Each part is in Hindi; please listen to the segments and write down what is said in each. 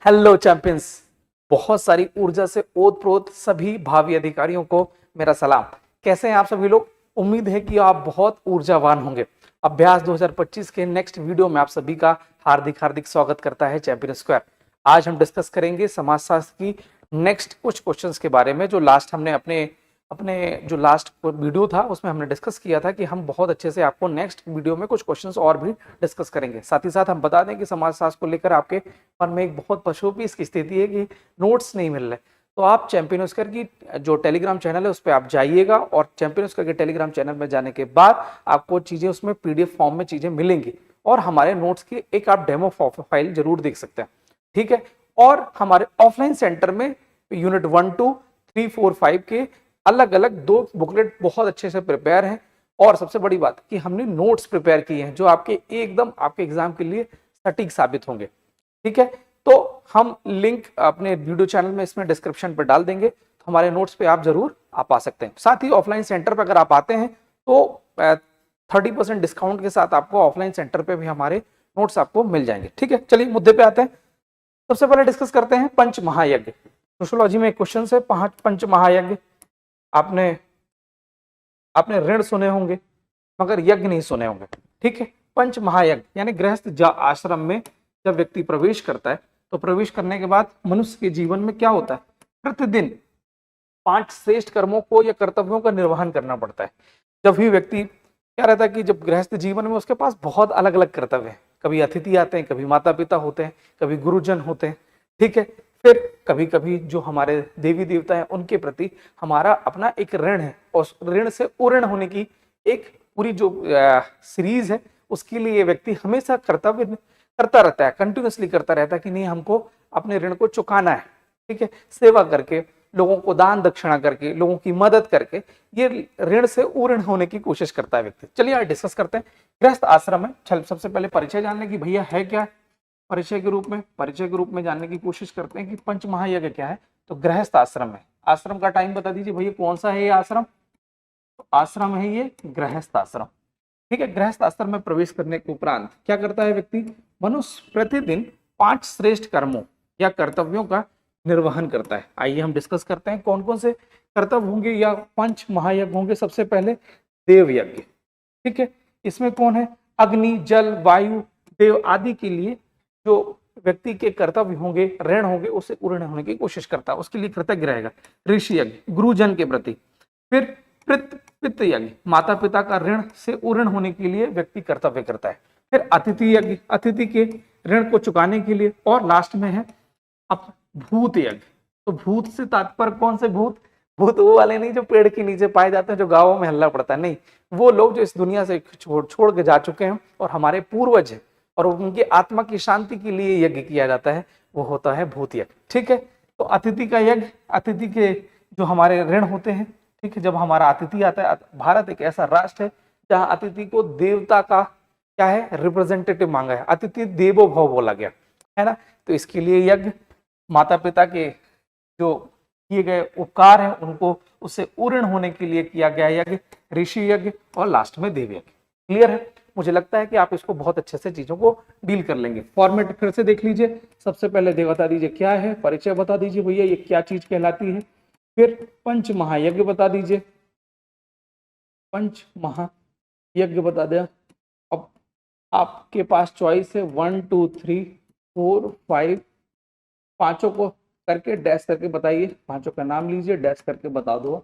हेलो चैंपियंस, बहुत सारी ऊर्जा से ओतप्रोत सभी भावी अधिकारियों को मेरा सलाम। कैसे हैं आप सभी लोग? उम्मीद है कि आप बहुत ऊर्जावान होंगे। अभ्यास 2025 के नेक्स्ट वीडियो में आप सभी का हार्दिक स्वागत करता है चैंपियन स्क्वायर। आज हम डिस्कस करेंगे समाजशास्त्र की नेक्स्ट कुछ क्वेश्चंस के बारे में, जो लास्ट हमने अपने जो लास्ट वीडियो था उसमें हमने डिस्कस किया था कि हम बहुत अच्छे से आपको नेक्स्ट वीडियो में कुछ क्वेश्चंस और भी डिस्कस करेंगे। साथ ही साथ हम बता दें कि समाजशास्त्र को लेकर आपके मन में एक बहुत पशुपीस की स्थिति है कि नोट्स नहीं मिल रहे, तो आप चैंपियन स्क्वायर की जो टेलीग्राम चैनल है उस पर आप जाइएगा और चैंपियन स्क्वायर के टेलीग्राम चैनल में जाने के बाद आपको चीजें उसमें पीडीएफ फॉर्म में चीजें मिलेंगी और हमारे नोट्स की एक आप डेमो फाइल जरूर देख सकते हैं, ठीक है। और हमारे ऑफलाइन सेंटर में यूनिट 1, 2, 3, 4, 5 के अलग अलग 2 बुकलेट बहुत अच्छे से प्रिपेयर हैं और सबसे बड़ी बात कि हमने नोट्स प्रिपेयर किए हैं जो आपके एकदम आपके एग्जाम के लिए सटीक साबित होंगे, ठीक है। तो हम लिंक अपने वीडियो चैनल में इसमें डिस्क्रिप्शन पर डाल देंगे, तो हमारे नोट्स पे आप जरूर आ सकते हैं। साथ ही ऑफलाइन सेंटर पर अगर आप आते हैं तो 30% डिस्काउंट के साथ आपको ऑफलाइन सेंटर पे भी हमारे नोट्स आपको मिल जाएंगे, ठीक है। चलिए मुद्दे पे आते हैं। सबसे पहले डिस्कस करते हैं पंच महायज्ञ। सोशियोलॉजी में एक क्वेश्चन है, पंच महायज्ञ। आपने ऋण सुने होंगे मगर यज्ञ नहीं सुने होंगे, ठीक है। पंच महायज्ञ यानी गृहस्थ आश्रम में जब व्यक्ति प्रवेश करता है तो प्रवेश करने के बाद मनुष्य के जीवन में क्या होता है, प्रतिदिन 5 श्रेष्ठ कर्मों को या कर्तव्यों का निर्वहन करना पड़ता है। जब भी व्यक्ति क्या रहता है कि जब गृहस्थ जीवन में उसके पास बहुत अलग अलग कर्तव्य हैं, कभी अतिथि आते हैं, कभी माता पिता होते हैं, कभी गुरुजन होते हैं, ठीक है। फिर कभी कभी जो हमारे देवी देवता हैं उनके प्रति हमारा अपना एक ऋण है और ऋण से उऋण होने की एक पूरी जो सीरीज है उसके लिए व्यक्ति हमेशा कर्तव्य करता रहता है, कंटिन्यूसली करता रहता है कि नहीं हमको अपने ऋण को चुकाना है, ठीक है। सेवा करके, लोगों को दान दक्षिणा करके, लोगों की मदद करके ये ऋण से उऋण होने की कोशिश करता है व्यक्ति। चलिए आज डिस्कस करते हैं गृहस्थ आश्रम है। सबसे पहले परिचय जानने की भैया है क्या, परिचय के रूप में जानने की कोशिश करते हैं कि पंच महायज्ञ क्या है। तो गृहस्थ आश्रम है, आश्रम का टाइम बता दीजिए भैया कौन सा है ये आश्रम। तो आश्रम है ये गृहस्थ आश्रम, ठीक है। गृहस्थ आश्रम में प्रवेश करने के उपरांत क्या करता है व्यक्ति, मनुष्य प्रतिदिन 5 श्रेष्ठ कर्मों या कर्तव्यों का निर्वहन करता है। आइए हम डिस्कस करते हैं कौन कौन से कर्तव्य होंगे या पंच महायज्ञ होंगे। सबसे पहले देव यज्ञ, ठीक है। इसमें कौन है, अग्नि, जल, वायु, देव आदि के लिए जो व्यक्ति के कर्तव्य होंगे, ऋण होंगे, उससे उऋण होने की कोशिश करता है, उसके लिए कृतज्ञ रहेगा। ऋषि यज्ञ, गुरुजन के प्रति। फिर पितृ यज्ञ, माता पिता का ऋण से उऋण होने के लिए व्यक्ति कर्तव्य करता है। फिर अतिथि यज्ञ, अतिथि के ऋण को चुकाने के लिए। और लास्ट में है अब भूत यज्ञ। तो भूत से तात्पर्य कौन से भूत, भूत वो वाले नहीं जो पेड़ के नीचे पाए जाते हैं, जो गाँवों में हल्ला पड़ता है, नहीं, वो लोग जो इस दुनिया से छोड़ के जा चुके हैं और हमारे पूर्वज हैं और उनकी आत्मा की शांति के लिए यज्ञ किया जाता है, वो होता है भूत यज्ञ, ठीक है। तो अतिथि का यज्ञ, अतिथि के जो हमारे ऋण होते हैं, ठीक है। जब हमारा अतिथि आता है, भारत एक ऐसा राष्ट्र है जहाँ अतिथि को देवता का क्या है, रिप्रेजेंटेटिव मांगा है, अतिथि देवो भव बोला गया है ना। तो इसके लिए यज्ञ, माता पिता के जो किए गए उपकार हैं उनको उससे उऋण होने के लिए किया गया यज्ञ, ऋषि यज्ञ, और लास्ट में देव यज्ञ। क्लियर है? मुझे लगता है कि आप इसको बहुत अच्छे से चीजों को डील कर लेंगे। फॉर्मेट फिर से देख लीजिए। सबसे पहले बता दीजिए क्या है, परिचय बता दीजिए भैया ये क्या चीज कहलाती है। फिर पंच महायज्ञ बता दीजिए, पंच महायज्ञ बता दिया। अब आपके पास चॉइस है 1, 2, 3, 4, 5, पांचों को करके डैश करके बताइए, पांचों का नाम लीजिए, डैश करके बता दो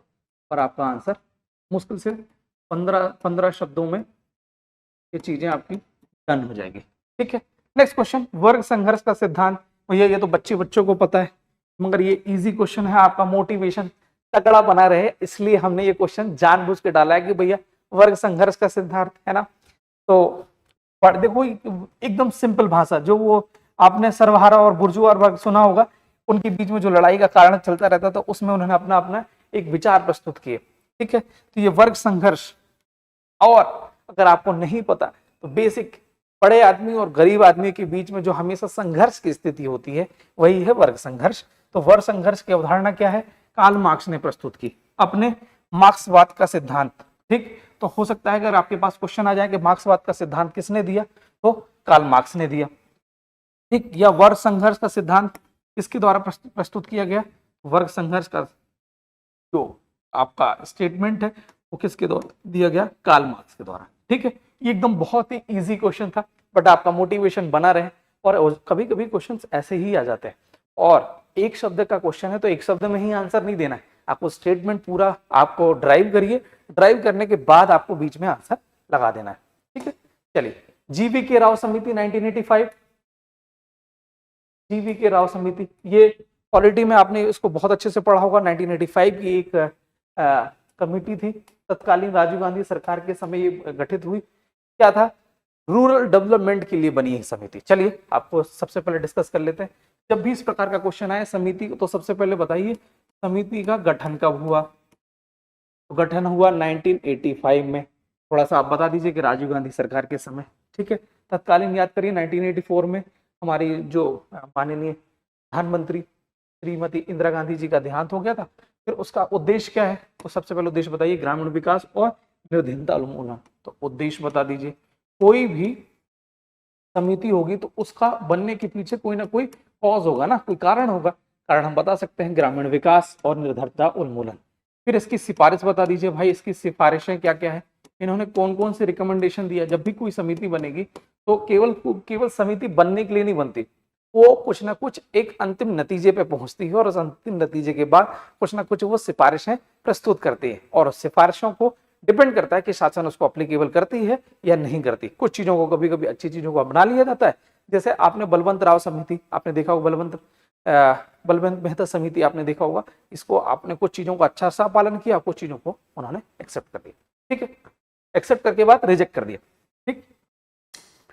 और आपका आंसर मुश्किल से 15 शब्दों में ये चीजें आपकी डन हो जाएगी, ठीक है। नेक्स्ट क्वेश्चन, वर्ग संघर्ष का सिद्धांत। भैया ये तो बच्चों को पता है मगर ये इजी क्वेश्चन है, आपका मोटिवेशन तगड़ा बना रहे इसलिए हमने ये क्वेश्चन जानबूझ के डाला है कि भैया वर्ग संघर्ष का सिद्धांत है ना। तो देखो एकदम सिंपल भाषा, जो वो आपने सर्वहारा और बुर्जुआ वर्ग सुना होगा, उनके बीच में जो लड़ाई का कारण चलता रहता था उसमें उन्होंने अपना एक विचार प्रस्तुत किए, ठीक है। तो ये वर्ग संघर्ष, और अगर आपको नहीं पता तो बेसिक बड़े आदमी और गरीब आदमी के बीच में जो हमेशा संघर्ष की स्थिति होती है वही है वर्ग संघर्ष। तो वर्ग संघर्ष की अवधारणा क्या है, कार्ल मार्क्स ने प्रस्तुत की अपने मार्क्सवाद का सिद्धांत, ठीक। तो हो सकता है अगर आपके पास क्वेश्चन आ जाए कि मार्क्सवाद का सिद्धांत किसने दिया, तो कार्ल मार्क्स ने दिया, ठीक। या वर्ग संघर्ष का सिद्धांत किसके द्वारा प्रस्तुत किया गया? वर्ग संघर्ष का जो आपका स्टेटमेंट है वो किसके द्वारा दिया गया? कार्ल मार्क्स के द्वारा। ठीक है, ये एकदम बहुत ही इजी क्वेश्चन था, बट आपका मोटिवेशन बना रहे। और कभी कभी क्वेश्चंस ऐसे ही आ जाते हैं, और एक शब्द का क्वेश्चन है तो एक शब्द में ही आंसर नहीं देना है, आपको स्टेटमेंट पूरा आपको ड्राइव करिए, ड्राइव करने के बाद आपको बीच में आंसर लगा देना है। ठीक है, चलिए, जीवी राव समिति 1985, जीवी राव समिति, ये पॉलिटी में आपने इसको बहुत अच्छे से पढ़ा होगा। 1985 की एक कमेटी थी, तत्कालीन राजीव गांधी सरकार के समय ये गठित हुई। क्या था? रूरल डेवलपमेंट के लिए बनी है समिति। चलिए आपको सबसे पहले डिस्कस कर लेते हैं, जब भी इस प्रकार का क्वेश्चन आए समिति को, तो सबसे पहले बताइए समिति का गठन कब हुआ? तो गठन हुआ 1985 में। थोड़ा सा आप बता दीजिए कि राजीव गांधी सरकार के समय। ठीक है, तत्कालीन याद करिए 1984 में हमारी जो माननीय प्रधानमंत्री श्रीमती इंदिरा गांधी जी का देहांत हो गया था। फिर उसका उद्देश्य क्या है? तो सबसे पहले उद्देश्य बताइए, ग्रामीण विकास और निर्धनता उन्मूलन। तो उद्देश्य बता दीजिए। कोई भी समिति होगी तो उसका बनने के पीछे कोई ना कोई कॉज होगा ना, कोई कारण होगा। कारण हम बता सकते हैं ग्रामीण विकास और निर्धनता उन्मूलन। फिर इसकी सिफारिश बता दीजिए भाई, इसकी सिफारिशें क्या क्या है, इन्होंने कौन कौन से रिकमेंडेशन दिया। जब भी कोई समिति बनेगी तो केवल समिति बनने के लिए नहीं बनती, वो कुछ ना कुछ एक अंतिम नतीजे पे पहुंचती है, और उस अंतिम नतीजे के बाद कुछ ना कुछ वो सिफारिशें प्रस्तुत करती है, और उस सिफारिशों को डिपेंड करता है कि शासन उसको अप्लीकेबल करती है या नहीं करती। कुछ चीजों को कभी कभी अच्छी चीजों को अपना लिया जाता है, जैसे आपने बलवंत राव समिति आपने देखा होगा, बलवंत मेहता समिति आपने देखा होगा, इसको आपने कुछ चीजों का अच्छा सा पालन किया, कुछ चीजों को उन्होंने एक्सेप्ट कर दिया। ठीक है, एक्सेप्ट करके बाद रिजेक्ट कर दिया। ठीक,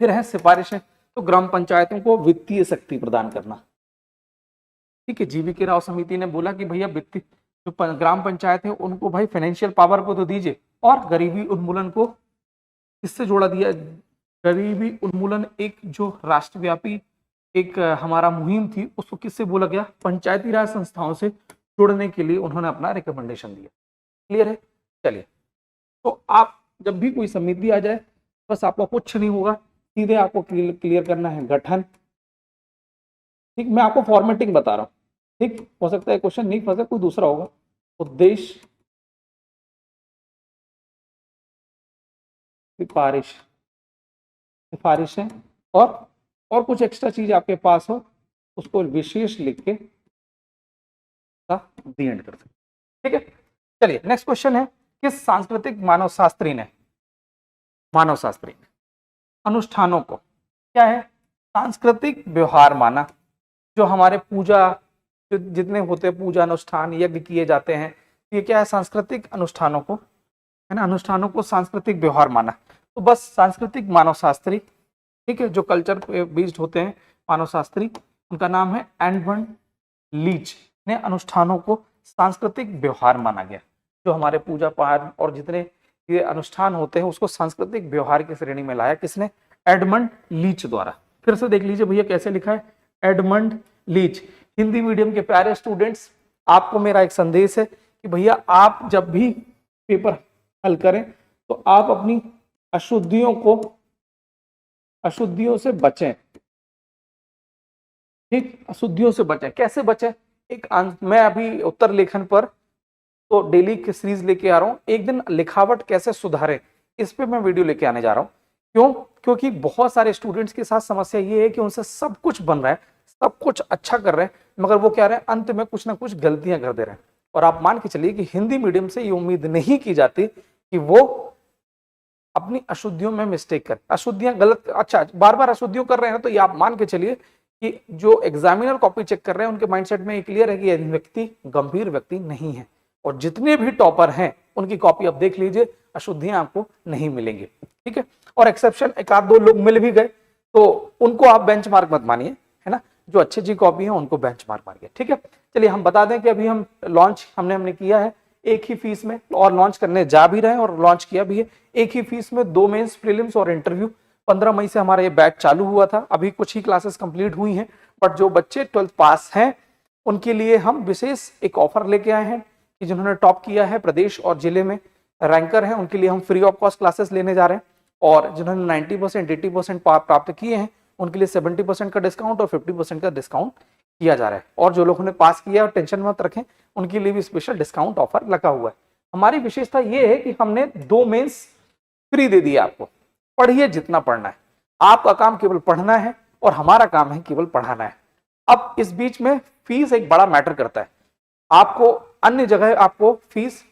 फिर है सिफारिशें, तो ग्राम पंचायतों को वित्तीय शक्ति प्रदान करना। ठीक है, जीवी राव समिति ने बोला कि भैया वित्तीय जो ग्राम पंचायत है उनको भाई फाइनेंशियल पावर को तो दीजिए, और गरीबी उन्मूलन को किससे जोड़ा दिया? गरीबी उन्मूलन एक जो राष्ट्रव्यापी एक हमारा मुहिम थी, उसको किससे बोला गया? पंचायती राज संस्थाओं से जोड़ने के लिए उन्होंने अपना रिकमेंडेशन दिया। क्लियर है? चलिए, तो आप जब भी कोई समिति आ जाए, बस आपको कुछ नहीं होगा, सीधे आपको क्लियर करना है गठन। ठीक, मैं आपको फॉर्मेटिंग बता रहा हूं। ठीक, हो सकता है क्वेश्चन नहीं फंसे, कोई दूसरा होगा। उद्देश्य, सिफारिशें, और कुछ एक्स्ट्रा चीज आपके पास हो उसको विशेष लिख के दी एंड कर सकते। ठीक है, चलिए नेक्स्ट क्वेश्चन है, किस सांस्कृतिक मानव शास्त्री ने अनुष्ठानों को क्या है? सांस्कृतिक व्यवहार माना। जो हमारे पूजा जितने होते हैं, पूजा अनुष्ठान यज्ञ किए जाते हैं, ये क्या है? सांस्कृतिक अनुष्ठानों को, है ना, अनुष्ठानों को सांस्कृतिक व्यवहार माना। तो बस सांस्कृतिक मानव शास्त्री, ठीक है, जो कल्चर पे बेस्ड होते हैं मानव शास्त्री, उनका नाम है एडमंड लीच ने अनुष्ठानों को सांस्कृतिक व्यवहार माना गया। जो हमारे पूजा पाठ और जितने ये अनुष्ठान होते हैं उसको सांस्कृतिक व्यवहार की श्रेणी में लाया किसने? एडमंड लीच द्वारा। फिर से देख लीजिए भैया कैसे लिखा है, एडमंड लीच। हिंदी मीडियम के प्यारे स्टूडेंट्स, आपको मेरा एक संदेश है कि भैया आप जब भी पेपर हल करें तो आप अपनी अशुद्धियों से बचें। ठीक, अशुद्धियों से बचें। कैसे बचें? मैं अभी उत्तर लेखन पर तो डेली की सीरीज लेके आ रहा हूं, एक दिन लिखावट कैसे सुधारें, इस पे मैं वीडियो लेके आने जा रहा हूं। क्यों? क्योंकि बहुत सारे स्टूडेंट्स के साथ समस्या ये है कि उनसे सब कुछ बन रहा है, सब कुछ अच्छा कर रहे हैं, मगर वो क्या रहे हैं, अंत में कुछ ना कुछ गलतियां कर दे रहे हैं। और आप मान के चलिए कि हिंदी मीडियम से ये उम्मीद नहीं की जाती कि वो अपनी अशुद्धियों में मिस्टेक कर, अशुद्धियां गलत, अच्छा बार बार अशुद्धियों कर रहे हैं, तो ये आप मान के चलिए कि जो एग्जामिनर कॉपी चेक कर रहे हैं उनके माइंडसेट में ये क्लियर है कि यह व्यक्ति गंभीर व्यक्ति नहीं है। और जितने भी टॉपर हैं उनकी कॉपी आप देख लीजिए, अशुद्धियां आपको नहीं मिलेंगी। ठीक है, और एक्सेप्शन एक आध दो लोग मिल भी गए तो उनको आप बेंचमार्क मत मानिए, है ना, जो अच्छी अच्छी कॉपी है उनको बेंचमार्क मानिए। ठीक है, चलिए हम बता दें कि अभी हम लॉन्च हमने किया है एक ही फीस में, और लॉन्च करने जा भी रहे हैं और लॉन्च किया भी है। एक ही फीस में 2 मेंस, प्रीलिम्स और इंटरव्यू। 15 मई से हमारा ये बैच चालू हुआ था, अभी कुछ ही क्लासेस कंप्लीट हुई हैं, बट जो बच्चे 12th पास हैं उनके लिए हम विशेष एक ऑफर लेके आए हैं कि जिन्होंने टॉप किया है प्रदेश और जिले में रैंकर हैं, उनके लिए हम फ्री ऑफ कॉस्ट क्लासेस लेने जा रहे हैं। और जिन्होंने 90% 80% प्राप्त किए हैं उनके लिए 70% का डिस्काउंट और 50% का डिस्काउंट किया जा रहा है, और जो लोगों ने पास किया और टेंशन मत रखें, उनके लिए भी स्पेशल डिस्काउंट ऑफर लगा हुआ है। हमारी विशेषता ये है कि हमने 2 मेंस फ्री दे दिया आपको। पढ़िए जितना पढ़ना है, आपका काम केवल पढ़ना है और हमारा काम है केवल पढ़ाना है। अब इस बीच में फीस एक बड़ा मैटर करता है। आपको अन्य जगह आपको फीस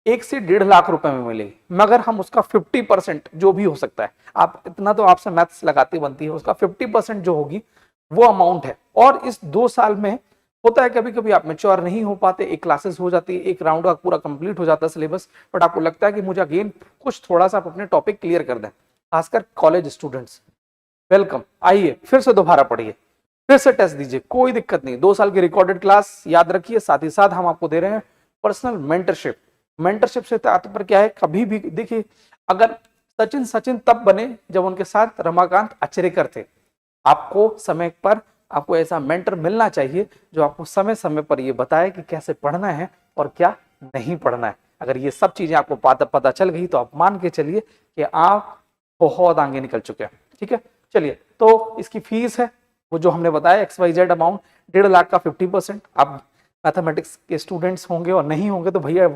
1 से 1.5 लाख रुपए में मिलेगी, मगर हम उसका 50% जो भी हो सकता है, आप इतना तो आपसे मैथ्स लगाती बनती है, उसका 50% जो होगी वो अमाउंट है। और इस 2 साल में होता है कभी कभी आप मैच्योर नहीं हो पाते, एक क्लासेस हो जाती है, एक राउंड का पूरा कंप्लीट हो जाता है सिलेबस, बट आपको लगता है कि मुझे अगेन कुछ थोड़ा सा अपने टॉपिक क्लियर कर दें, खासकर कॉलेज स्टूडेंट्स, वेलकम, आइए फिर से दोबारा पढ़िए, फिर से टेस्ट दीजिए, कोई दिक्कत नहीं। 2 साल की रिकॉर्डेड क्लास याद रखिए, साथ ही साथ हम आपको दे रहे हैं पर्सनल मेंटरशिप। मेंटरशिप से तात्पर्य क्या है, कभी भी देखिए, अगर सचिन तब बने जब उनके साथ रमाकांत अचरेकर थे। आपको समय पर आपको ऐसा मेंटर मिलना चाहिए जो आपको समय समय पर ये बताए कि कैसे पढ़ना है और क्या नहीं पढ़ना है। अगर ये सब चीजें आपको पता चल गई तो आप मान के चलिए कि आप बहुत आगे निकल चुके हैं। ठीक है, चलिए, तो इसकी फीस है वो जो हमने बताया XYZ अमाउंट, 1.5 लाख का 50%। आप मैथमेटिक्स के स्टूडेंट्स होंगे और नहीं होंगे तो भैया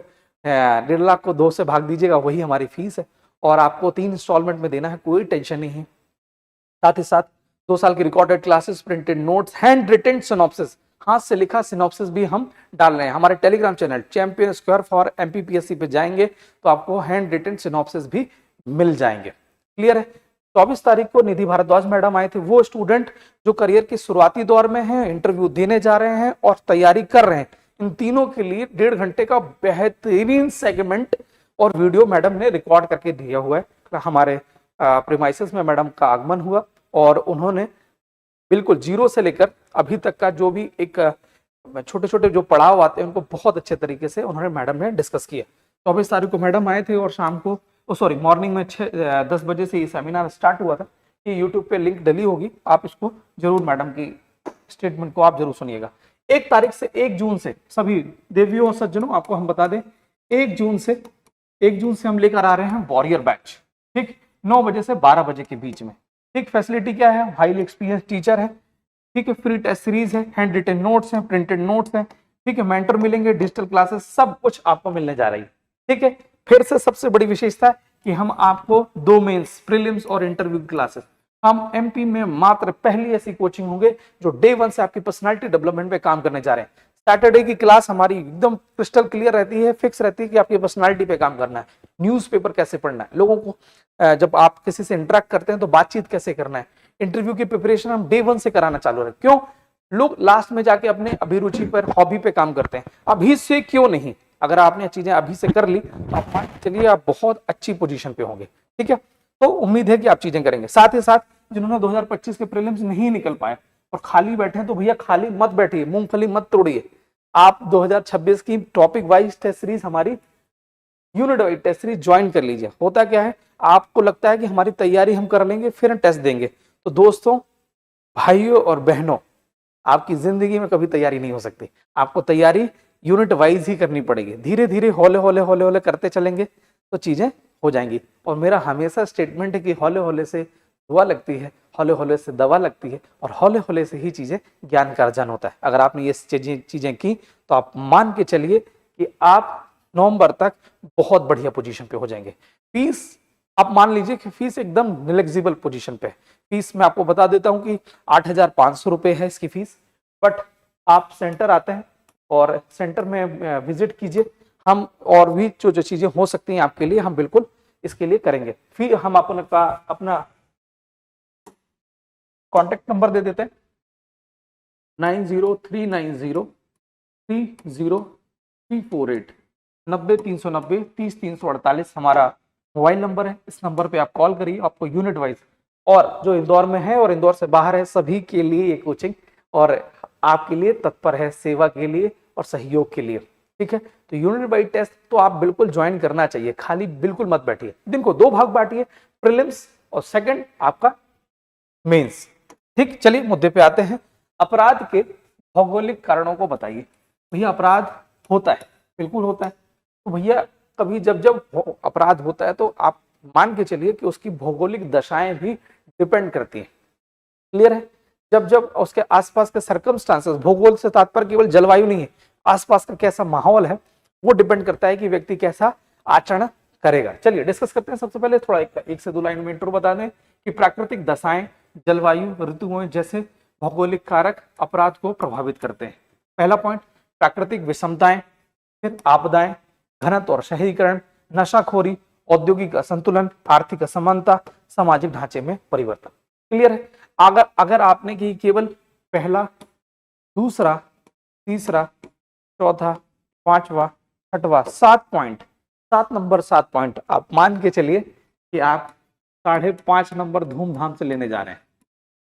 1.5 लाख को 2 से भाग दीजिएगा, वही हमारी फीस है, और आपको 3 इंस्टॉलमेंट में देना है, कोई टेंशन नहीं है। साथ ही साथ 2 साल की recorded classes, printed notes, hand written synopsis, हाथ से लिखा सिनॉप्सिस भी हम डाल रहे हैं। हमारे Telegram channel champion square for MPPSC पे जाएंगे तो आपको हैंड रिटन सिनॉप्सिस भी मिल जाएंगे। क्लियर है। 24 तारीख को निधि भारद्वाज मैडम आए थे, वो स्टूडेंट जो करियर के शुरुआती दौर में हैं, इंटरव्यू देने जा रहे हैं और तैयारी कर रहे हैं, इन तीनों के लिए 1.5 घंटे का बेहतरीन सेगमेंट और वीडियो मैडम ने रिकॉर्ड करके दिया हुआ है। हमारे प्रीमाइसेस में मैडम का आगमन हुआ और उन्होंने बिल्कुल जीरो से लेकर अभी तक का जो भी एक छोटे छोटे जो पड़ाव आते हैं उनको बहुत अच्छे तरीके से उन्होंने मैडम ने डिस्कस किया। 24 तारीख को मैडम आए थे और शाम को मॉर्निंग में 10 बजे से ये सेमिनार स्टार्ट हुआ था। ये यूट्यूब पे लिंक डली होगी, आप इसको जरूर मैडम की स्टेटमेंट को आप जरूर सुनिएगा। 1 तारीख से 1 जून से सभी देवियों और सज्जनों आपको हम बता दें, 1 जून से हम लेकर आ रहे हैं वॉरियर बैच। ठीक, 9 बजे से 12 बजे के बीच में। ठीक, फैसिलिटी क्या है, हाईली एक्सपीरियंस टीचर है, ठीक है, फ्री टेस्ट सीरीज है, हैंड रिटन नोट्स हैं, प्रिंटेड नोट्स हैं, ठीक है, मेंटर मिलेंगे, डिजिटल क्लासेस, सब कुछ आपको मिलने जा रही है। ठीक है, फिर से सबसे बड़ी विशेषता है कि हम आपको 2 मेंस, प्रीलिम्स और इंटरव्यू क्लासेस, हम MP में मात्र पहली ऐसी कोचिंग होंगे जो डे 1 से आपकी पर्सनालिटी डेवलपमेंट पे काम करने जा रहे हैं। सैटरडे की क्लास हमारी एकदम क्रिस्टल क्लियर रहती है, फिक्स रहती है कि आपकी पर्सनालिटी पे काम करना है, न्यूज़पेपर कैसे पढ़ना है, लोगों को जब आप किसी से इंटरेक्ट करते हैं तो बातचीत कैसे करना है, इंटरव्यू की प्रिपरेशन हम डे 1 से कराना चालू रहे। क्यों, लोग लास्ट में जाके अपने अभिरुचि पर, हॉबी पे काम करते हैं, अभी से क्यों नहीं। अगर आपने चीजें अभी से कर ली तो आप मान चलिए आप बहुत अच्छी पोजीशन पे होंगे। ठीक है, तो उम्मीद है कि आप चीजें करेंगे। साथ ही साथ जिन्होंने 2025 के प्रीलिम्स नहीं निकल पाए और खाली बैठे हैं तो भैया खाली मत बैठिए, मूंगफली मत तोड़िए। आप 2026 की टॉपिक वाइज टेस्ट सीरीज, हमारी unit wise test series join कर लीजिए। होता क्या है, आपको लगता है कि हमारी तैयारी हम कर लेंगे फिर टेस्ट देंगे, तो दोस्तों, भाइयों और बहनों, आपकी जिंदगी में कभी तैयारी नहीं हो सकती। आपको तैयारी यूनिट वाइज ही करनी पड़ेगी। धीरे धीरे हौले हौले करते चलेंगे तो चीजें हो जाएंगी। और मेरा हमेशा स्टेटमेंट है कि हौले हौले से दुआ लगती है, हौले हौले से दवा लगती है, और हौले हौले से ही चीजें ज्ञान का अर्जन होता है। अगर आपने ये चीजें की तो आप मान के चलिए कि आप नवंबर तक बहुत बढ़िया पोजीशन पे हो जाएंगे। फीस आप मान लीजिए कि फीस एकदम निग्लेजिबल पोजीशन पे। फीस मैं आपको बता देता हूं कि 8,500 रुपए है इसकी फीस। बट आप सेंटर आते हैं और सेंटर में विजिट कीजिए, हम और भी जो चीजें हो सकती हैं आपके लिए, हम बिल्कुल इसके लिए करेंगे। फिर हम अपना कॉन्टेक्ट नंबर दे देते हैं, 9039030348, 90 390 30 348 हमारा मोबाइल नंबर है। इस नंबर पे आप कॉल करिए, आपको यूनिट वाइज, और जो इंदौर में है और इंदौर से बाहर है सभी के लिए ये कोचिंग और आपके लिए तत्पर है, सेवा के लिए और सहयोग के लिए। ठीक है, तो यूनिट वाइज टेस्ट तो आप बिल्कुल ज्वाइन करना चाहिए, खाली बिल्कुल मत बैठिए। दिन को 2 भाग बांटिए, प्रीलिम्स और सेकंड आपका मेंस। ठीक, चलिए मुद्दे पे आते हैं। अपराध के भौगोलिक कारणों को बताइए। भैया अपराध होता है, बिल्कुल होता है, तो भैया कभी जब अपराध होता है तो आप मान के चलिए कि उसकी भौगोलिक दशाएं भी डिपेंड करती हैं। क्लियर है, जब जब उसके आसपास के सर्कमस्टांसेस, भूगोल से तात्पर्य केवल जलवायु नहीं है, आसपास का कैसा माहौल है वो डिपेंड करता है कि व्यक्ति कैसा आचरण करेगा। चलिए डिस्कस करते हैं। सबसे पहले थोड़ा एक से दो लाइन में इंट्रो बता दें कि प्राकृतिक दशाएं, जलवायु, ऋतुओं जैसे भौगोलिक कारक अपराध को प्रभावित करते हैं। पहला पॉइंट, प्राकृतिक विषमताएं, फिर आपदाएं, घनत्व और शहरीकरण, नशाखोरी, औद्योगिक असंतुलन, आर्थिक असमानता, सामाजिक ढांचे में परिवर्तन। क्लियर है? अगर आपने की केवल पहला, दूसरा, तीसरा, चौथा, पांचवा, छठवां, 7 पॉइंट, 7 पॉइंट आप मान के चलिए कि आप 5.5 नंबर धूमधाम से लेने जा रहे हैं।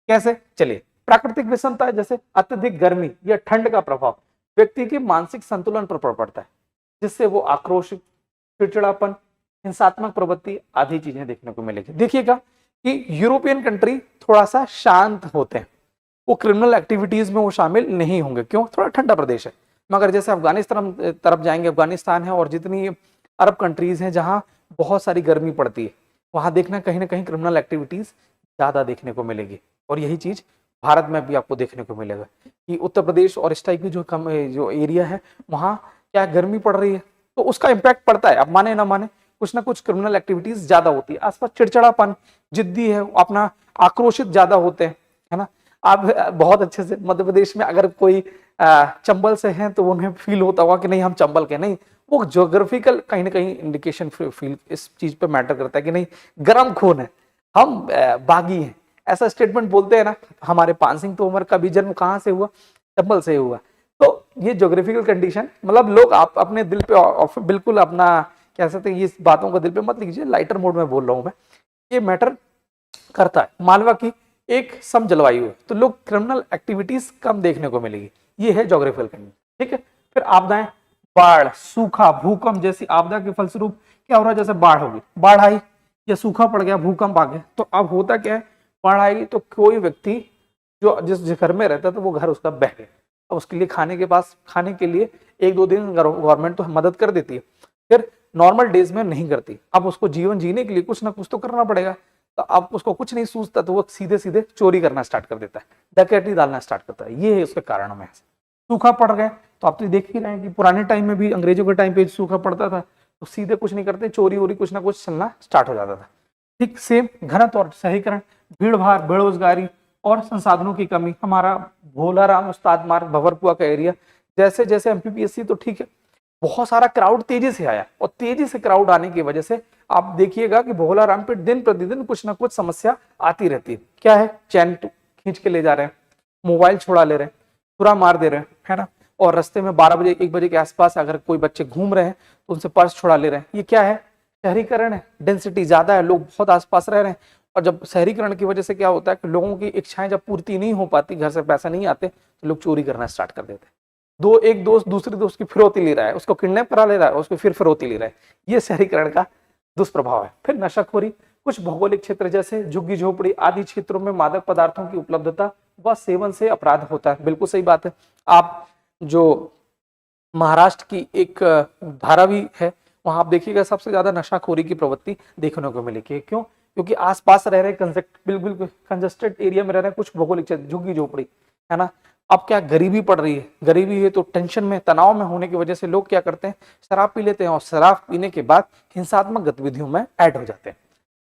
कैसे? चलिए, प्राकृतिक विषमता जैसे अत्यधिक गर्मी या ठंड का प्रभाव व्यक्ति के मानसिक संतुलन पर पड़ता है, जिससे वो आक्रोशित, चिड़चिड़ापन, हिंसात्मक प्रवृत्ति आदि चीजें देखने को मिलेगी। देखिएगा कि यूरोपियन कंट्री थोड़ा सा शांत होते हैं, वो क्रिमिनल एक्टिविटीज में वो शामिल नहीं होंगे। क्यों? थोड़ा ठंडा प्रदेश है। मगर जैसे अफगानिस्तान तरफ जाएंगे, अफगानिस्तान है और जितनी अरब कंट्रीज हैं जहां बहुत सारी गर्मी पड़ती है, वहां देखना कहीं ना कहीं क्रिमिनल एक्टिविटीज ज्यादा देखने को मिलेगी। और यही चीज भारत में भी आपको देखने को मिलेगा कि उत्तर प्रदेश और इस टाइप की जो एरिया है वहां क्या गर्मी पड़ रही है, तो उसका इम्पैक्ट पड़ता है। अब माने ना माने, कुछ ना कुछ क्रिमिनल एक्टिविटीज ज्यादा होती है। आसपास चिड़चिड़ापन, जिद्दी है, अपना आक्रोशित ज्यादा होते हैं, है ना। आप बहुत अच्छे से मध्य प्रदेश में अगर कोई चंबल से हैं तो उन्हें फील होता होगा कि नहीं हम चंबल के नहीं, वो ज्योग्राफिकल कहीं ना कहीं इंडिकेशन फील इस चीज पे मैटर करता है कि नहीं गर्म खून है, हम बागी हैं, ऐसा स्टेटमेंट बोलते हैं ना। हमारे पान सिंह तोमर का भी जन्म कहाँ से हुआ? चंबल से हुआ। तो ये ज्योग्राफिकल कंडीशन, मतलब लोग आप अपने दिल पे बिल्कुल अपना कह सकते हैं, ये बातों को दिल पे मत लीजिए, लाइटर मोड में बोल रहा हूं मैं, ये मैटर करता है। मालवा की एक सम जलवायु है तो लोग क्रिमिनल एक्टिविटीज कम देखने को मिलेगी, ये है ज्योग्राफिकल कंडीशन। ठीक है। फिर आपदाएं, बाढ़, सूखा, भूकंप जैसी आपदा के फलस्वरूप क्या हो रहा है? जैसे बाढ़ होगी, बाढ़ आई या सूखा पड़ गया, भूकंप आ गया, तो अब होता क्या है? बाढ़ आएगी तो कोई व्यक्ति जो जिस घर में रहता था वो घर उसका बह गया। अब उसके लिए खाने के लिए 1-2 दिन गवर्नमेंट तो मदद कर देती है, फिर नॉर्मल डेज में नहीं करती। अब उसको जीवन जीने के लिए कुछ ना कुछ तो करना पड़ेगा, तो अब उसको कुछ नहीं सूझता तो वो सीधे सीधे चोरी करना स्टार्ट कर देता है, डकैती डालना स्टार्ट करता है। ये है उसके कारण में। सूखा पड़ गए तो आप तो देख ही रहे हैं कि पुराने टाइम में भी, अंग्रेजों के टाइम पे सूखा पड़ता था तो सीधे कुछ नहीं करते, चोरी वोरी कुछ ना कुछ चलना स्टार्ट हो जाता था। ठीक सेम घनत्व और शहरीकरण, भीड़ भाड़, बेरोजगारी और संसाधनों की कमी। हमारा भोलाराम उस्ताद मार्ग, भंवरपुआ का एरिया, जैसे जैसे एमपीपीएससी तो ठीक है, बहुत सारा क्राउड तेजी से आया और तेजी से क्राउड आने की वजह से आप देखिएगा कि भोलाराम पे दिन प्रतिदिन कुछ ना कुछ समस्या आती रहती है। क्या है? चैन खींच के ले जा रहे हैं, मोबाइल छुड़ा ले रहे हैं, छुरा मार दे रहे हैं, है ना। और रास्ते में 12 बजे 1 बजे के आसपास अगर कोई बच्चे घूम रहे हैं तो उनसे पर्स छुड़ा ले रहे हैं। ये क्या है? शहरीकरण है, डेंसिटी ज्यादा है, लोग बहुत आसपास रह रहे हैं। और जब शहरीकरण की वजह से क्या होता है कि लोगों की इच्छाएं जब पूर्ति नहीं हो पाती, घर से पैसा नहीं आते, तो लोग चोरी करना स्टार्ट कर देते हैं। एक दोस्त दूसरे दोस्त की फिरौती ले रहा है, उसको किडनैप करा ले रहा है, उसको फिर फिरौती ले रहा है। ये शहरीकरण का दुष्प्रभाव है। फिर नशाखोरी, कुछ भौगोलिक क्षेत्र जैसे झुग्गी झोपड़ी आदि क्षेत्रों में मादक पदार्थों की उपलब्धता व सेवन से अपराध होता है। बिल्कुल सही बात है। आप जो महाराष्ट्र की एक धारावी है, वहां आप देखिएगा सबसे ज्यादा नशाखोरी की प्रवृत्ति देखने को मिलेगी। क्यों? क्योंकि आसपास रह रहे, बिल्कुल कंजस्टेड एरिया में रह रहे कुछ भौगोलिक क्षेत्र, झुग्गी झोपड़ी, है ना। अब क्या गरीबी पड़ रही है, गरीबी है तो टेंशन में, तनाव में होने की वजह से लोग क्या करते हैं? शराब पी लेते हैं और शराब पीने के बाद हिंसात्मक गतिविधियों में ऐड हो जाते हैं।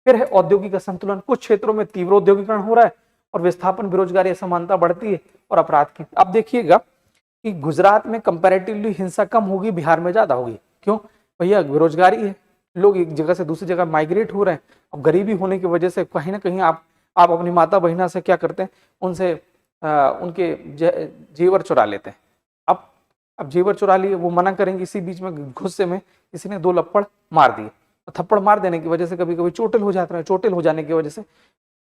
फिर है औद्योगिक असंतुलन, कुछ क्षेत्रों में तीव्र औद्योगिकरण हो रहा है और विस्थापन, बेरोजगारी, असमानता बढ़ती है और अपराध की। अब देखिएगा कि गुजरात में कंपैरेटिवली हिंसा कम होगी, बिहार में ज्यादा होगी। क्यों? भैया बेरोजगारी है, लोग एक जगह से दूसरी जगह माइग्रेट हो रहे हैं। अब गरीबी होने की वजह से कहीं ना कहीं आप अपनी माता बहिना से क्या करते हैं? उनसे उनके जेवर चुरा लेते हैं। अब जेवर चुरा लिए, वो मना करेंगे, इसी बीच में गुस्से में किसी ने 2 लप्पड़ मार दिए। थप्पड़ मार देने की वजह से कभी कभी चोटिल हो जाता है, चोटिल हो जाने की वजह से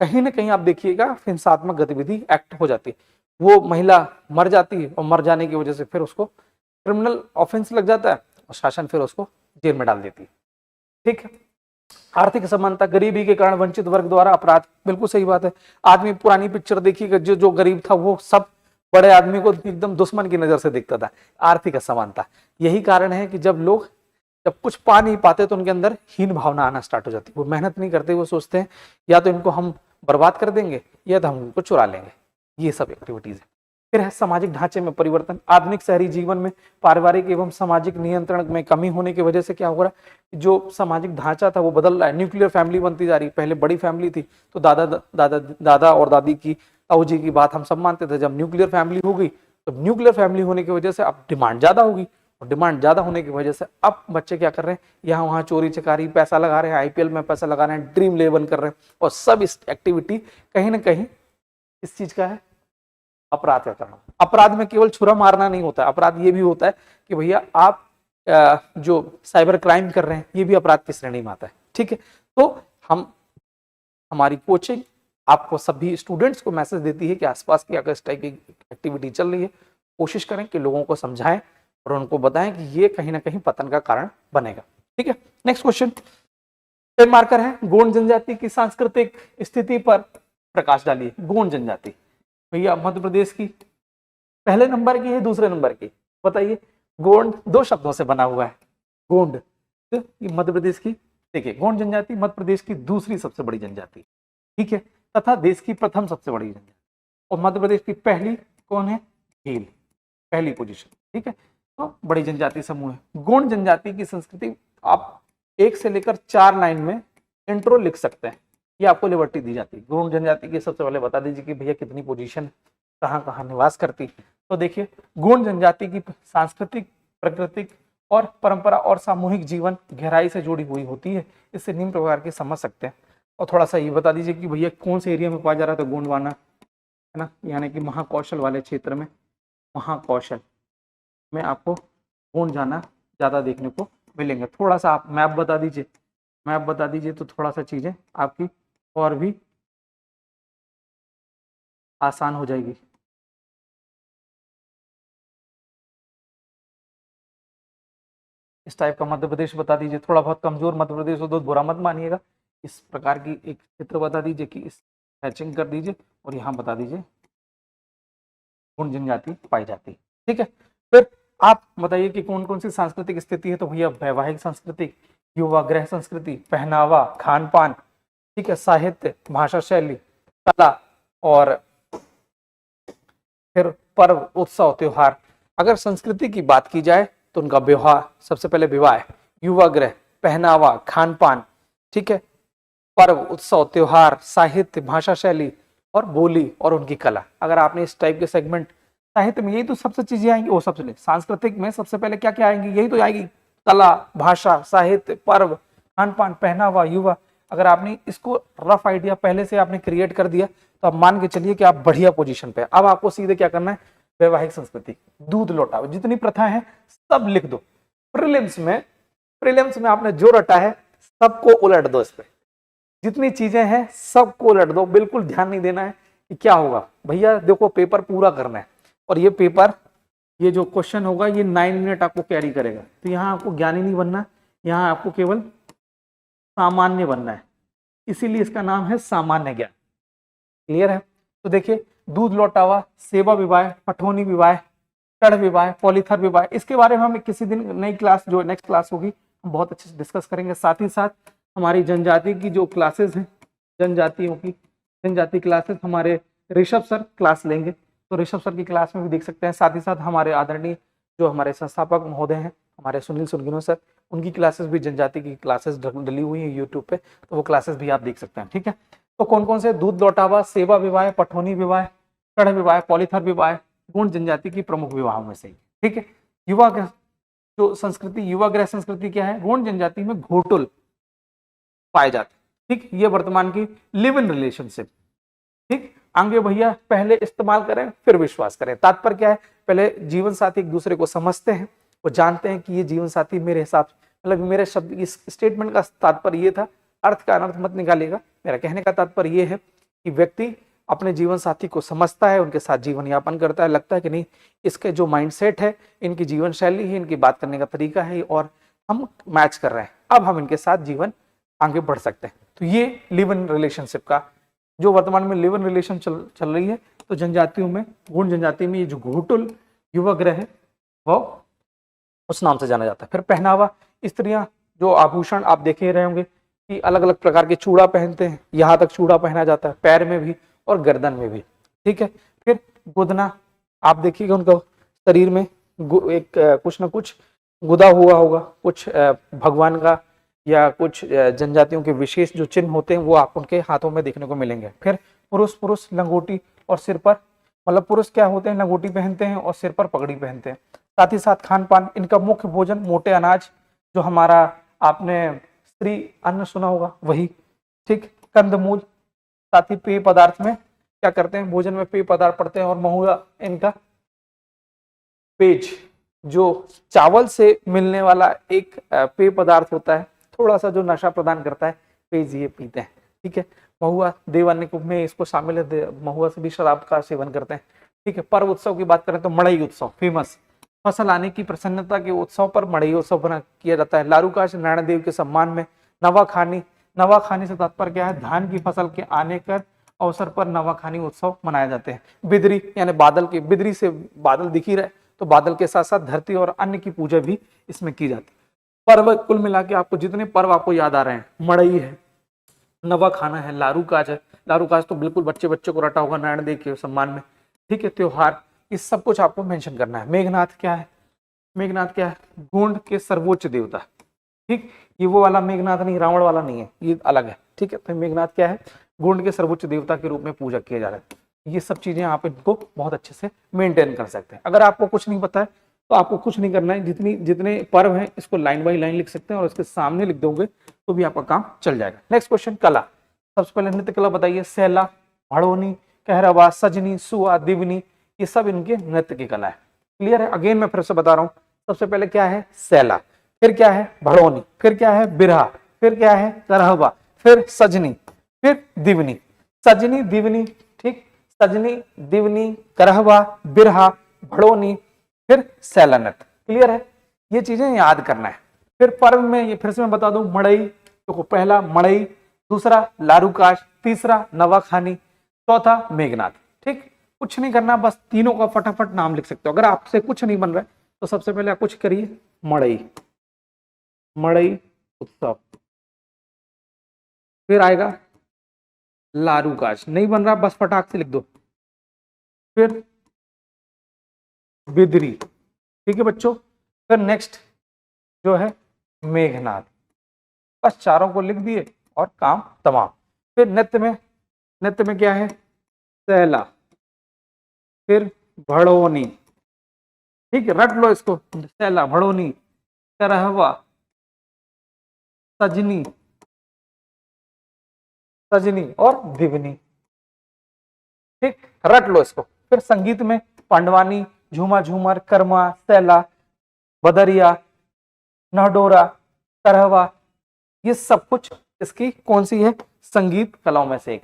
कहीं ना कहीं आप देखिएगा हिंसात्मक गतिविधि एक्ट हो जाती है, वो महिला मर जाती है और मर जाने की वजह से फिर उसको क्रिमिनल ऑफेंस लग जाता है और शासन फिर उसको जेल में डाल देती है। ठीक है। आर्थिक असमानता, गरीबी के कारण वंचित वर्ग द्वारा अपराध, बिल्कुल सही बात है। आदमी पुरानी पिक्चर देखिएगा, जो गरीब था वो सब बड़े आदमी को एकदम दुश्मन की नजर से दिखता था। आर्थिक असमानता, यही कारण है कि जब कुछ पा नहीं पाते तो उनके अंदर हीन भावना आना स्टार्ट हो जाती है। वो मेहनत नहीं करते, वो सोचते हैं या तो इनको हम बर्बाद कर देंगे या तो हम उनको चुरा लेंगे। ये सब एक्टिविटीज है। फिर है सामाजिक ढांचे में परिवर्तन। आधुनिक शहरी जीवन में पारिवारिक एवं सामाजिक नियंत्रण में कमी होने की वजह से क्या हो रहा है, जो सामाजिक ढांचा था वो बदल रहा है। न्यूक्लियर फैमिली बनती जा रही है। पहले बड़ी फैमिली थी तो दादा और दादी की, ताऊ जी की बात हम सब मानते थे। जब न्यूक्लियर फैमिली हो गई तो न्यूक्लियर फैमिली होने की वजह से अब डिमांड ज्यादा होगी, और डिमांड ज्यादा होने की वजह से अब बच्चे क्या कर रहे हैं, यहाँ वहाँ चोरी चकारी पैसा लगा रहे हैं, आईपीएल में पैसा लगा रहे हैं, ड्रीम 11 कर रहे हैं, और सब इस एक्टिविटी कहीं ना कहीं इस चीज का है, अपराध का कारण। अपराध में केवल छुरा मारना नहीं होता है, अपराध ये भी होता है कि भैया आप जो साइबर क्राइम कर रहे हैं ये भी अपराध की श्रेणी में आता है। ठीक है, तो हमारी कोचिंग आपको सभी स्टूडेंट्स को मैसेज देती है कि आसपास की अगर इस टाइप की एक्टिविटी चल रही है, कोशिश करें कि लोगों को समझाएं और उनको बताएं कि ये कहीं ना कहीं पतन का कारण बनेगा। ठीक है, नेक्स्ट क्वेश्चन 10 मार्कर है। गोंड जनजाति की सांस्कृतिक स्थिति पर प्रकाश डालिए। गोंड जनजाति भैया मध्य प्रदेश की पहले नंबर की है, दूसरे नंबर की बताइए। गोंड 2 शब्दों से बना हुआ है। गोंड तो ये मध्य प्रदेश की, देखिए गोंड जनजाति मध्य प्रदेश की दूसरी सबसे बड़ी जनजाति, ठीक है, तथा देश की प्रथम सबसे बड़ी जनजाति। और मध्य प्रदेश की पहली कौन है, भील, पहली पोजीशन। ठीक है, तो बड़ी जनजाति समूह है। गोंड जनजाति की संस्कृति आप 1 से लेकर 4 लाइन में इंट्रो लिख सकते हैं, ये आपको लिबर्टी दी जाती है। गोंड जनजाति की सबसे पहले बता दीजिए कि भैया कितनी पोजीशन, कहाँ कहाँ निवास करती। तो देखिए गोंड जनजाति की सांस्कृतिक, प्राकृतिक और परंपरा और सामूहिक जीवन गहराई से जुड़ी हुई होती है। इससे निम्न प्रकार के समझ सकते हैं। और थोड़ा सा ये बता दीजिए कि भैया कौन से एरिया में पाया जा रहा था गोंडवाना, है ना, यानी कि महाकौशल वाले क्षेत्र में, महाकौशल में आपको गोंड जाना ज्यादा देखने को मिलेंगे। थोड़ा सा आप मैप बता दीजिए, मैप बता दीजिए तो थोड़ा सा चीजें आपकी और भी आसान हो जाएगी। इस टाइप का मध्य प्रदेश बता दीजिए, थोड़ा बहुत कमजोर मध्य प्रदेश हो तो बुरा मत मानिएगा। इस प्रकार की एक चित्र बता दीजिए कि इस हैचिंग कर दीजिए और यहाँ बता दीजिए गोंड जनजाति पाई जाती है। ठीक है, फिर आप बताइए कि कौन कौन सी सांस्कृतिक स्थिति है। तो भैया वैवाहिक संस्कृति, युवा गृह संस्कृति, पहनावा, खान पान, ठीक है, साहित्य, भाषा शैली, कला, और फिर पर्व, उत्सव, त्योहार। अगर संस्कृति की बात की जाए तो उनका विवाह, सबसे पहले विवाह, युवा गृह, पहनावा, खान पान, ठीक है, पर्व, उत्सव, त्योहार, साहित्य, भाषा शैली और बोली और उनकी कला। अगर आपने इस टाइप के सेगमेंट, साहित्य में यही तो सबसे चीजें आएंगी, वो सबसे सांस्कृतिक में सबसे पहले क्या क्या आएंगी, यही तो आएगी, कला, भाषा, साहित्य, पर्व, खान पान, पहनावा, युवा। अगर आपने इसको रफ आइडिया पहले से आपने क्रिएट कर दिया तो आप मान के चलिए कि आप बढ़िया पोजीशन पे। अब आपको सीधे क्या करना है, वैवाहिक संस्कृति, दूध लौटाओ, जितनी प्रथा है सब लिख दो। प्रीलिम्स में आपने जो रटा है सबको उलट दो, इस पे जितनी चीजें हैं सबको उलट दो, बिल्कुल ध्यान नहीं देना है कि क्या होगा। भैया देखो पेपर पूरा करना है, और ये पेपर, ये जो क्वेश्चन होगा ये 9 मिनट आपको कैरी करेगा। तो यहाँ आपको ज्ञानी नहीं बनना, यहाँ आपको केवल सामान्य बनना है, इसीलिए इसका नाम है सामान्य ज्ञान। क्लियर है? तो देखिए दूध लौटावा, सेवा विवाह, पठौनी विवाह, चढ़ विवाह, पॉलीथर विवाह, इसके बारे में हम किसी दिन नई क्लास, जो नेक्स्ट क्लास होगी, हम बहुत अच्छे से डिस्कस करेंगे। साथ ही साथ हमारी जनजाति की जो क्लासेस हैं, जनजाति क्लासेस हमारे ऋषभ सर क्लास लेंगे, तो ऋषभ सर की क्लास में भी देख सकते हैं। साथ ही साथ हमारे आदरणीय जो हमारे संस्थापक महोदय हैं, हमारे सुनील सुनगिनो सर, उनकी क्लासेस भी, जनजाति की क्लासेस डली हुई है यूट्यूब पे, तो वो क्लासेस भी आप देख सकते हैं। ठीक है, तो कौन कौन से, दूध लौटावा, सेवा विवाह, पठौनी विवाह, चढ़ विवाह, पॉलीथर विवाह, गोंड जनजाति की प्रमुख विवाहों में से। ठीक है, युवा ग्रह जो संस्कृति, युवा गृह संस्कृति क्या है, गोंड जनजाति में घोटुल पाए जाते। ठीक, ये वर्तमान की लिव इन रिलेशनशिप। ठीक, आगे भैया पहले इस्तेमाल करें फिर विश्वास करें। तात्पर्य क्या है, पहले जीवन साथी एक दूसरे को समझते हैं, वो जानते हैं कि ये जीवन साथी मेरे हिसाब, मतलब मेरे शब्द, इस स्टेटमेंट का तात्पर्य ये था, अर्थ का अनर्थ मत निकालिएगा। मेरा कहने का तात्पर्य ये है कि व्यक्ति अपने जीवन साथी को समझता है, उनके साथ जीवन यापन करता है, लगता है कि नहीं इसके जो माइंडसेट है, इनकी जीवन शैली है, इनकी बात करने का तरीका है, और हम मैच कर रहे हैं, अब हम इनके साथ जीवन आगे बढ़ सकते हैं। तो ये लिव इन रिलेशनशिप का, जो वर्तमान में लिव इन रिलेशन चल रही है, तो जनजातियों में, गोंड जनजाति में ये जो घोटुल युवा गृह है वो उस नाम से जाना जाता है। फिर पहनावा, स्त्रियां जो आभूषण आप देखे रहे होंगे कि अलग अलग प्रकार के चूड़ा पहनते हैं, यहाँ तक चूड़ा पहना जाता है, पैर में भी और गर्दन में भी। ठीक है, फिर गुदना, आप देखिएगा उनका शरीर में एक कुछ ना कुछ गुदा हुआ होगा, कुछ भगवान का या कुछ जनजातियों के विशेष जो चिन्ह होते हैं वो आप उनके हाथों में देखने को मिलेंगे। फिर पुरुष लंगोटी और सिर पर, मतलब पुरुष क्या होते हैं, लंगोटी पहनते हैं और सिर पर पगड़ी पहनते हैं। साथ ही साथ खान पान, इनका मुख्य भोजन मोटे अनाज, जो हमारा आपने स्त्री अन्न सुना होगा वही, ठीक, कंदमूल। साथ ही पेय पदार्थ में क्या करते हैं, भोजन में पेय पदार्थ पड़ते हैं और महुआ इनका पेज, जो चावल से मिलने वाला एक पेय पदार्थ होता है, थोड़ा सा जो नशा प्रदान करता है, पेज ये पीते हैं। ठीक है, महुआ देवान्य में इसको शामिल है, महुआ से भी शराब का सेवन करते हैं। ठीक है, पर्व उत्सव की बात करें तो मड़ई उत्सव फेमस, फसल आने की प्रसन्नता के उत्सव पर मड़ई उत्सव बना किया जाता है। लारूकाश नारायण देव के सम्मान में नवाखानी, नवाखानी से तात्पर्य क्या है, धान की फसल के आने कर अवसर पर नवाखानी उत्सव मनाए जाते हैं। बिदरी यानी बादल के, बिदरी से बादल दिख ही रहे तो बादल के साथ साथ धरती और अन्य की पूजा भी इसमें की जाती है। पर्व कुल मिला के आपको जितने पर्व आपको याद आ रहे हैं, मड़ई है, नवा खाना है, लारूकाज है, लारूकाज तो बिल्कुल बच्चे बच्चे को रटा होगा नारायण देव के सम्मान में। ठीक है, त्योहार, इस सब कुछ आपको मेंशन करना है। मेघनाथ क्या है, मेघनाथ क्या है, गोंड के सर्वोच्च देवता। ठीक, ये वो वाला मेघनाथ नहीं, रावण वाला नहीं है, ये अलग है। ठीक है, तो मेघनाथ क्या है, गोंड के सर्वोच्च देवता के रूप में पूजा किया जा रहा है। ये सब चीजें आप इनको बहुत अच्छे से मेंटेन कर सकते हैं। अगर आपको कुछ नहीं पता है तो आपको कुछ नहीं करना है, जितने पर्व हैं इसको लाइन बाय लाइन लिख सकते हैं और इसके सामने लिख दोगे तो भी आपका काम चल जाएगा। नेक्स्ट क्वेश्चन, कला। सबसे पहले नृत्य कला बताइए। सैला, भड़ोनी, कहरवा, सजनी, सुआ, दिवनी, ये सब इनके नृत्य की कला है। क्लियर है? अगेन मैं फिर से बता रहा हूँ, सबसे पहले क्या है, सैला, फिर क्या है, भड़ोनी, फिर क्या है, बिरहा, फिर क्या है, करहवा, फिर सजनी, फिर दिवनी। सजनी, दिवनी, ठीक, सजनी, दिवनी, करहवा, बिरहा, भड़ोनी, फिर सैला नृत्य। क्लियर है? ये चीजें याद करना है। फिर पर्व में ये फिर से मैं बता दूं, मड़ई, तो पहला मड़ई, दूसरा लारूकाश, तीसरा नवाखानी, चौथा मेघनाथ। ठीक, कुछ नहीं करना, बस तीनों का फटाफट नाम लिख सकते हो। अगर आपसे कुछ नहीं बन रहा है तो सबसे पहले आप कुछ करिए, मड़ई, मड़ई उत्सव, फिर आएगा लारूकाश, नहीं बन रहा बस फटाक से लिख दो, फिर बिदरी। ठीक है बच्चों, फिर नेक्स्ट जो है मेघनाथ। बस चारों को लिख दिए और काम तमाम। फिर नृत्य में क्या है, सैला, फिर भड़ोनी। ठीक है, रट लो इसको, सैला, भड़ोनी, करहवा, सजनी, सजनी और दिवनी। ठीक, रट लो इसको। फिर संगीत में पांडवानी, झूमा झूमर, कर्मा, सैला, बदरिया, नहडोरा, करहवा, ये सब कुछ इसकी कौन सी है, संगीत कलाओं में से एक।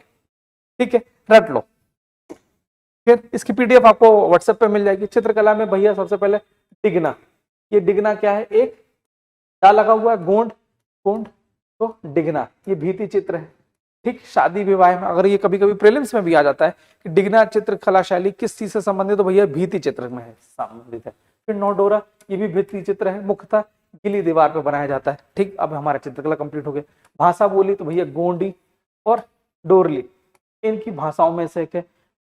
ठीक है, रट लो। फिर इसकी पीडीएफ आपको व्हाट्सएप पे मिल जाएगी। चित्रकला में भैया सबसे पहले डिगना, ये डिगना क्या है, एक क्या लगा हुआ है, गोंड, गोंड, तो डिगना ये भीति चित्र है। ठीक, शादी विवाह में अगर ये कभी कभी प्रीलिम्स में भी आ जाता है कि डिगना चित्र कला शैली किस चीज से संबंधित, तो भैया भीति चित्र में है, संबंधित है। फिर नौडोरा, ये भी भीति चित्र है, मुख्यतः गीली दीवार पे बनाया जाता है। ठीक, अब हमारा चित्रकला कंप्लीट हो गया। भाषा बोली तो भैया गोंडी और डोरली, इनकी भाषाओं में से एक है।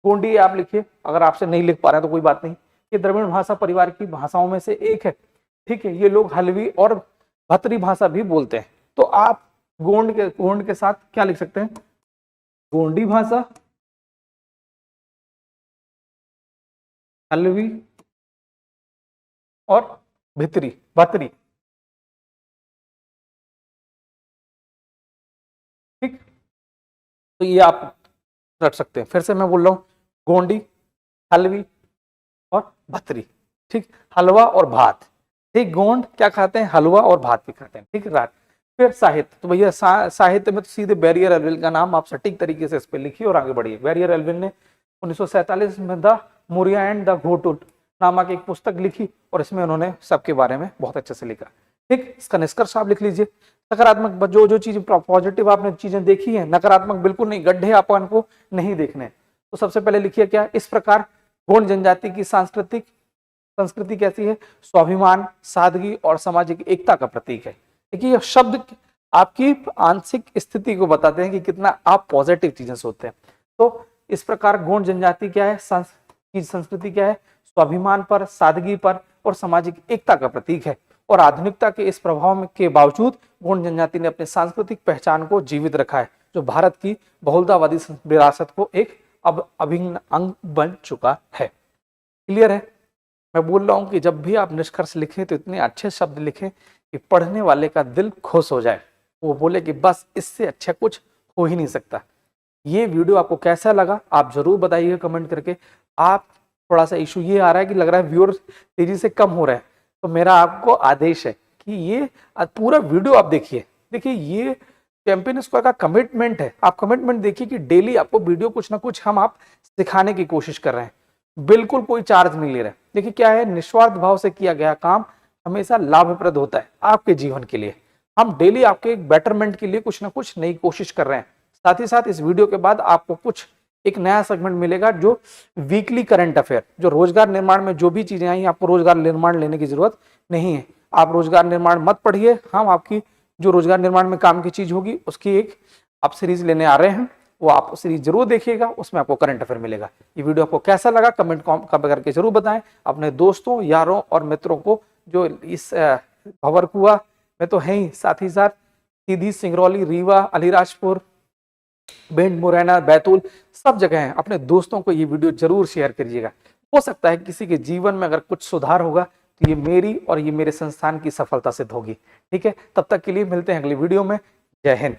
गोंडी आप लिखिए, अगर आपसे नहीं लिख पा रहे हैं तो कोई बात नहीं, ये द्रविड़ भाषा परिवार की भाषाओं में से एक है। ठीक है, ये लोग हलवी और भतरी भाषा भी बोलते हैं। तो आप गोंड के साथ क्या लिख सकते हैं, गोंडी भाषा, हलवी और भतरी। ठीक, तो ये आप रख सकते हैं। फिर से मैं बोल रहा हूं, गोंडी, हलवी और भतरी। ठीक, हलवा और भात। ठीक, गोंड क्या खाते हैं, हलवा और भात भी खाते हैं। ठीक है, फिर साहित्य, तो भैया साहित्य में तो सीधे बैरियर एल्विन का नाम आप सटीक तरीके से इस पे लिखिए और आगे बढ़िए। बैरियर एल्विन ने 1947 में the Muria and the Ghotul नामक एक पुस्तक लिखी और इसमें उन्होंने सबके बारे में बहुत अच्छे से लिखा। ठीक, इसका निष्कर्ष आप लिख लीजिए। सकारात्मक जो चीज पॉजिटिव आपने चीजें देखी है, नकारात्मक बिल्कुल नहीं, गड्ढे अपन को नहीं देखने। तो सबसे पहले लिखिए क्या, इस प्रकार गोंड जनजाति की संस्कृति कैसी है, स्वाभिमान, सादगी और सामाजिक एकता का प्रतीक है। देखिए यह शब्द आपकी आंशिक स्थिति को बताते हैं कि कितना आप पॉजिटिव चीजें सोचते हैं। तो इस प्रकार गोंड जनजाति क्या है, की संस्कृति क्या है? स्वाभिमान पर, सादगी पर और सामाजिक एकता का प्रतीक है। और आधुनिकता के इस प्रभाव के बावजूद गोंड जनजाति ने अपनी सांस्कृतिक पहचान को जीवित रखा है, जो भारत की बहुलतावादी विरासत को एक अब अभिन्न अंग बन चुका है। क्लियर है? मैं बोल रहा हूं कि जब भी आप निष्कर्ष लिखें तो इतने अच्छे शब्द लिखें कि पढ़ने वाले का दिल खुश हो जाए, वो बोले कि बस इससे अच्छा कुछ हो ही नहीं सकता। ये वीडियो आपको कैसा लगा आप जरूर बताइएगा कमेंट करके। आप थोड़ा सा इशू ये आ रहा है कि लग रहा है व्यूअर तेजी से कम हो रहा है, तो मेरा आपको आदेश है कि ये पूरा वीडियो आप देखिए। देखिए ये चैंपियन स्क्वायर का कमिटमेंट है। आप कमिटमेंट देखिए कि डेली आपको वीडियो कुछ ना कुछ हम आप सिखाने की कोशिश कर रहे हैं, बिल्कुल कोई चार्ज नहीं ले रहे। देखिए क्या है, निस्वार्थ भाव से किया गया काम हमेशा लाभप्रद होता है आपके जीवन के लिए। हम डेली आपके एक बेटरमेंट के लिए कुछ ना कुछ नई कोशिश कर रहे हैं। साथ ही साथ इस वीडियो के बाद आपको कुछ एक नया सेगमेंट मिलेगा, जो वीकली करंट अफेयर, जो रोजगार निर्माण में जो भी चीजें आई, आपको रोजगार निर्माण लेने की जरूरत नहीं है। आप रोजगार निर्माण मत पढ़िए, हम आपकी जो रोजगार निर्माण में काम की चीज होगी उसकी एक आप सीरीज लेने आ रहे हैं, वो आप सीरीज जरूर देखिएगा, उसमें आपको करंट अफेयर मिलेगा। ये वीडियो आपको कैसा लगा कमेंट करके जरूर बताएं। अपने दोस्तों, यारों और मित्रों को, जो इस भंवरकुआ में तो है ही, साथ ही साथ सीधी, सिंगरौली, रीवा, अलीराजपुर, भिंड, मुरैना, बैतूल सब जगह हैं, अपने दोस्तों को ये वीडियो जरूर शेयर करिएगा। हो सकता है किसी के जीवन में अगर कुछ सुधार होगा तो ये मेरी और ये मेरे संस्थान की सफलता सिद्ध होगी। ठीक है, तब तक के लिए मिलते हैं अगली वीडियो में। जय हिंद।